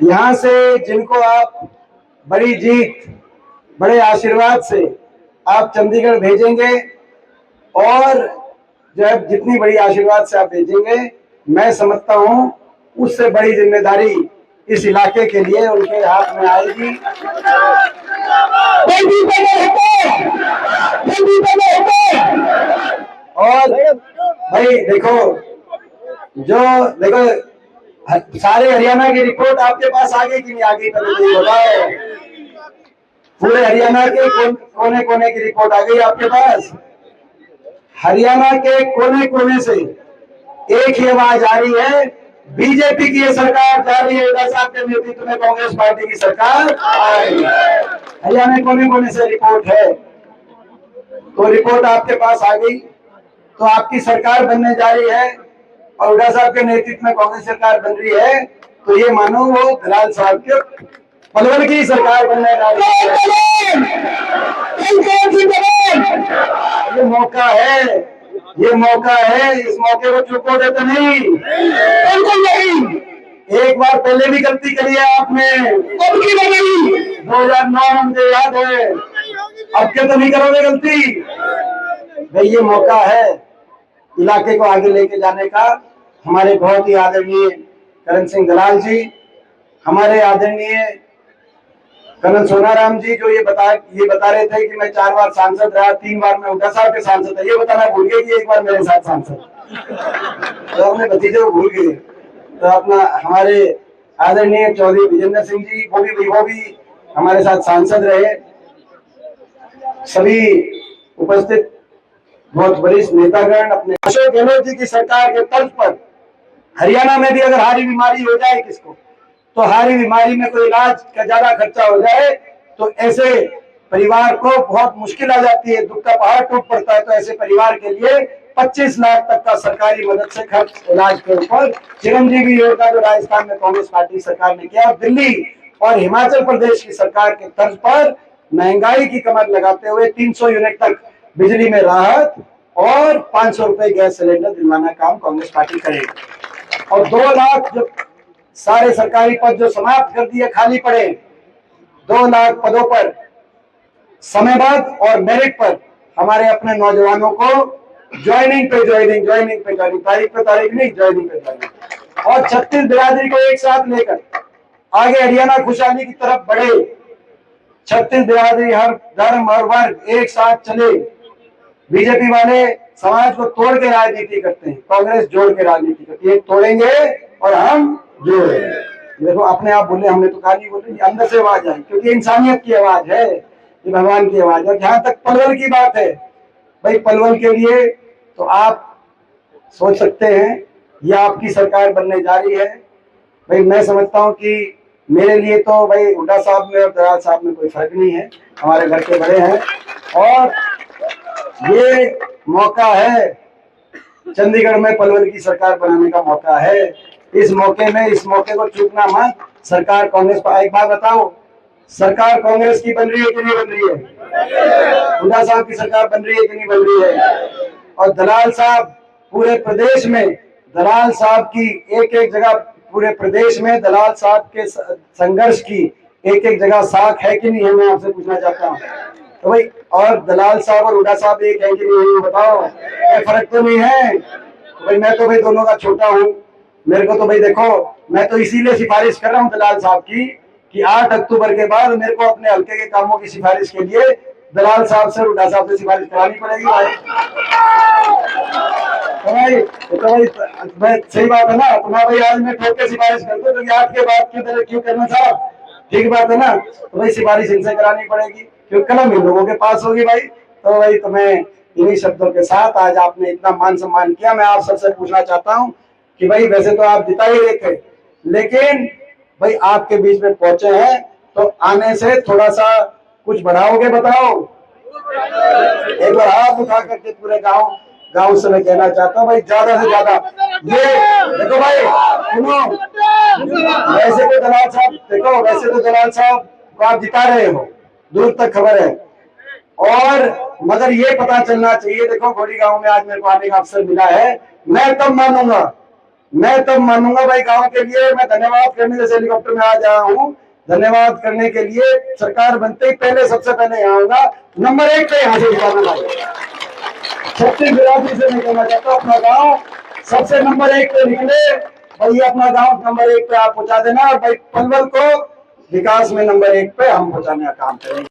यहाँ से जिनको आप बड़ी जीत, बड़े आशीर्वाद से आप चंडीगढ़ भेजेंगे, और जब जितनी बड़ी आशीर्वाद से आप भेजेंगे, मैं समझता हूँ उससे बड़ी जिम्मेदारी इस इलाके के लिए उनके हाथ में आएगी। और भाई देखो, देखो सारे हरियाणा की रिपोर्ट आपके पास आ गई कि नहीं आ गई, पहले तो बताओ। पूरे हरियाणा के कोने कोने की रिपोर्ट आ गई आपके पास। हरियाणा के कोने कोने से एक ही आवाज आ रही है, बीजेपी की ये सरकार जा रही है, हुड्डा साहब के नेतृत्व में कांग्रेस पार्टी की सरकार आ रही है। हरियाणा कोने कोने से रिपोर्ट है, तो रिपोर्ट आपके पास आ गई, तो आपकी सरकार बनने जा रही है और हुड्डा साहब के नेतृत्व में कांग्रेस सरकार बन रही है, तो ये मानो वो दलाल साहब के पलवल की सरकार बनने जा रही है। ये मौका है, ये मौका है, इस मौके को चुकोगे तो नहीं, बिल्कुल नहीं। एक बार पहले भी गलती करी है आपने, 2009 मुझे याद है, अब के तो नहीं करोगे गलती। भाई ये मौका है इलाके को आगे लेके जाने का। हमारे बहुत ही आदरणीय करण सिंह दलाल जी, हमारे आदरणीय कर्नल सोनाराम जी, जो ये बता रहे थे कि मैं 4 बार सांसद रहा, 3 बार मैं हुड्डा साहब के सांसद था, ये बताना भूल गए कि 1 बार मेरे साथ सांसद, तो अपने भतीजे को भूल गए। तो अपना हमारे आदरणीय चौधरी विजेंद्र सिंह जी, वो भी हमारे साथ सांसद रहे। सभी उपस्थित बहुत वरिष्ठ नेतागण, अपने अशोक गहलोत जी की सरकार के तर्ज पर हरियाणा में भी अगर हारी बीमारी हो जाए किसको, तो हारी बीमारी में कोई इलाज का ज्यादा खर्चा हो जाए तो ऐसे परिवार को बहुत मुश्किल आ जाती है, दुख का पहाड़ टूट पड़ता है। तो ऐसे परिवार के लिए 25 लाख तक का सरकारी मदद से खर्च इलाज के ऊपर चिरंजीवी योजना जो राजस्थान में कांग्रेस पार्टी सरकार ने किया, और दिल्ली और हिमाचल प्रदेश की सरकार के तर्ज पर महंगाई की कमर लगाते हुए 300 यूनिट तक बिजली में राहत और 500 रुपए गैस सिलेंडर दिलवाना काम कांग्रेस पार्टी करेगी। और 2 लाख जो सारे सरकारी पद जो समाप्त कर दिए, खाली पड़े 2 लाख पदों पर समयबद्ध और मेरिट पर हमारे अपने नौजवानों को ज्वाइनिंग पे ज्वाइनिंग, तारीख पे तारीख नहीं, ज्वाइनिंग पे ज्वाइनिंग, और 36 बिरादरी को एक साथ लेकर आगे हरियाणा खुशहाली की तरफ बढ़े। 36 बिरादरी, हर धर्म और वर्ग एक साथ चले। बीजेपी वाले समाज को तोड़ के राजनीति करते हैं, कांग्रेस जोड़ के राजनीति करती है। तोड़ेंगे और हम जोड़ेंगे। देखो अपने आप बोले, हमने तो कहा नहीं बोले, अंदर से आवाज आई, क्योंकि इंसानियत की आवाज है, ये भगवान की आवाज है। जहां तक पलवल की बात है, भाई पलवल के लिए तो आप सोच सकते हैं, ये आपकी सरकार बनने जा रही है। भाई मैं समझता हूँ कि मेरे लिए तो भाई हुड्डा साहब में और दलाल साहब में कोई फर्क नहीं है, हमारे घर के बड़े हैं, और ये मौका है चंडीगढ़ में पलवल की सरकार बनाने का मौका है। इस मौके को चूकना मत। सरकार कांग्रेस पर, एक बात बताओ, सरकार कांग्रेस की बन रही है कि नहीं बन रही है? हुड्डा साहब की सरकार बन रही है कि नहीं बन रही है? और दलाल साहब पूरे प्रदेश में, दलाल साहब की एक एक जगह, पूरे प्रदेश में दलाल साहब के संघर्ष की एक एक जगह साख है कि नहीं है, मैं आपसे पूछना चाहता हूँ। तो भाई, और दलाल साहब और हुड्डा साहब एक है कि नहीं, बताओ, कोई फर्क तो नहीं है? तो भाई मैं तो भाई दोनों का छोटा हूँ, मेरे को तो भाई देखो, मैं तो इसीलिए सिफारिश कर रहा हूँ दलाल साहब की कि 8 अक्टूबर के बाद मेरे को अपने हल्के के कामों की सिफारिश के लिए दलाल साहब से, हुड्डा साहब से सिफारिश करानी पड़ेगी भाई। तो भाई सही बात है ना? तो मैं भाई आज मैं ठोक के सिफारिश करता हूँ, आज के बाद क्यों करना साहब, ठीक बात है ना? तो भाई सिफारिश इनसे करानी पड़ेगी, क्योंकि कलम इन लोगों के पास होगी भाई। तो भाई तुम्हें इन्हीं शब्दों के साथ, आज आपने इतना मान सम्मान किया, मैं आप सबसे पूछना चाहता हूँ कि भाई वैसे तो आप जिता ही रहे थे, लेकिन भाई आपके बीच में पहुंचे हैं, तो आने से थोड़ा सा कुछ बढ़ाओगे, बताओ? एक बार हाथ उठा करके पूरे गांव से मैं कहना चाहता हूँ भाई, ज्यादा से ज्यादा ये देखो भाई, सुनो, वैसे तो दलाल साहब, देखो वैसे तो दलाल साहब को आप जिता रहे हो, दूर तक खबर है, और मगर ये पता चलना चाहिए, देखो घोड़ी गांव में आज मेरे को आने का अवसर मिला है, मैं तब मानूंगा मैं तब मानूंगा भाई गांव के लिए। मैं धन्यवाद करने जैसे हेलीकॉप्टर में आज आया हूँ, धन्यवाद करने के लिए। सरकार बनते ही पहले सबसे पहले यहाँ होगा, नंबर 1 पे यहाँ से निकालना चाहिए। छत्तीस बिरादरी से मैं कहना चाहता हूँ अपना गाँव सबसे नंबर 1 पे निकले भाई, अपना गांव नंबर 1 पे आप पहुंचा देना। और भाई पलवल को विकास में नंबर 1 पे हम पहुंचाने का काम करेंगे।